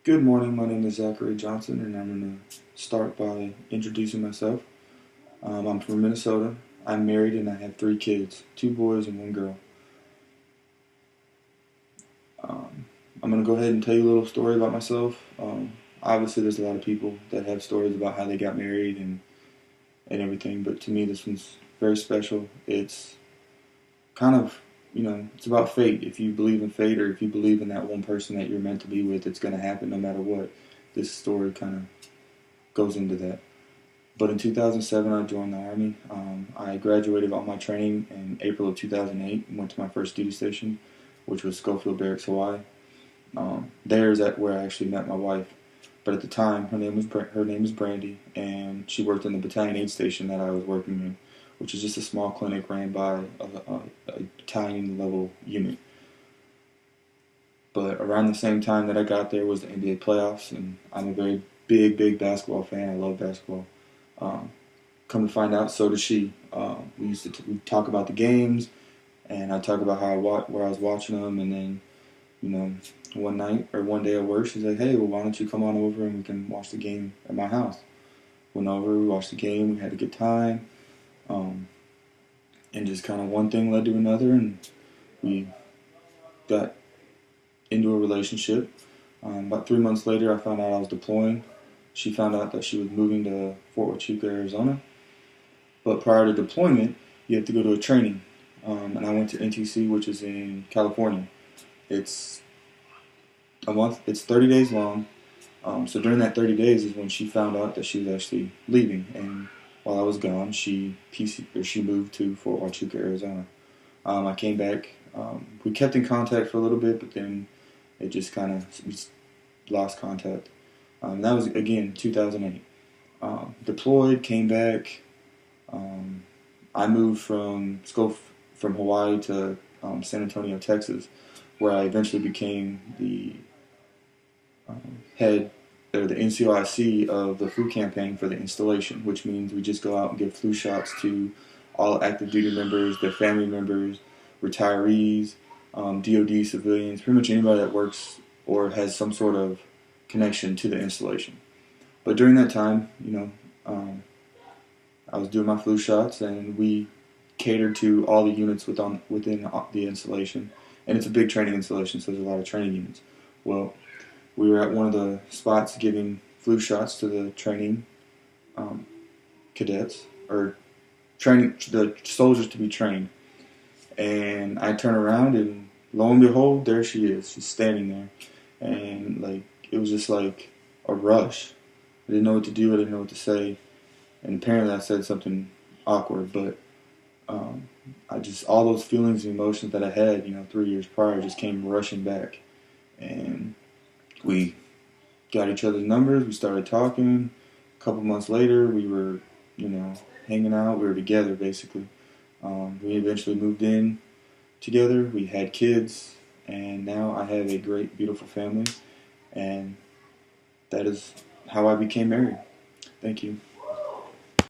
Good morning, my name is Zachary Johnson, and I'm going to start by introducing myself. I'm from Minnesota. I'm married and I have three kids, two boys and one girl. Um, I'm going to go ahead and tell you a little story about myself. Obviously, there's a lot of people that have stories about how they got married and everything, but to me, this one's very special. It's kind of, it's about fate. If you believe in fate or if you believe in that one person that you're meant to be with, it's going to happen no matter what. This story kind of goes into that. But in 2007, I joined the Army. I graduated all my training in April of 2008 and went to my first duty station, which was Schofield Barracks, Hawaii. There's where I actually met my wife. But at the time, her name was Brandy, and she worked in the battalion aid station that I was working in, which is just a small clinic ran by a battalion level unit. But around the same time that I got there was the NBA playoffs, and I'm a very big basketball fan. I love basketball. Um, Come to find out, so does she. We used to we talk about the games, and I talk about where I was watching them, and then one night or one day at work, she's like, "Hey, well, why don't you come on over and we can watch the game at my house?" Went over, we watched the game, we had a good time, um, and just kind of one thing led to another, and we got into a relationship. About 3 months later, I found out I was deploying. She found out that she was moving to Fort Huachuca, Arizona. But prior to deployment, you have to go to a training. And I went to NTC, which is in California. It's a month. It's 30 days long. So during that 30 days is when she found out that she was actually leaving. And while I was gone, she moved to Fort Huachuca, Arizona. I came back. We kept in contact for a little bit, but then it just kind of lost contact. That was again 2008. Deployed, came back. I moved from Hawaii to San Antonio, Texas, where I eventually became the head or the NCOIC of the flu campaign for the installation, which means we just go out and give flu shots to all active duty members, their family members, retirees, DoD civilians, pretty much anybody that works or has some sort of connection to the installation. But during that time, I was doing my flu shots, and we catered to all the units within the installation. And it's a big training installation, so there's a lot of training units. Well, we were at one of the spots giving flu shots to the training cadets, or training the soldiers to be trained. And I turn around, and lo and behold, there she is. She's standing there, and it was just like a rush. I didn't know what to do. I didn't know what to say, and apparently I said something awkward. But all those feelings and emotions that I had, 3 years prior, just came rushing back, and we got each other's numbers. We started talking. A couple months later, we were, hanging out. We were together basically. We eventually moved in together. We had kids, and now I have a great, beautiful family, and that is how I became married. Thank you.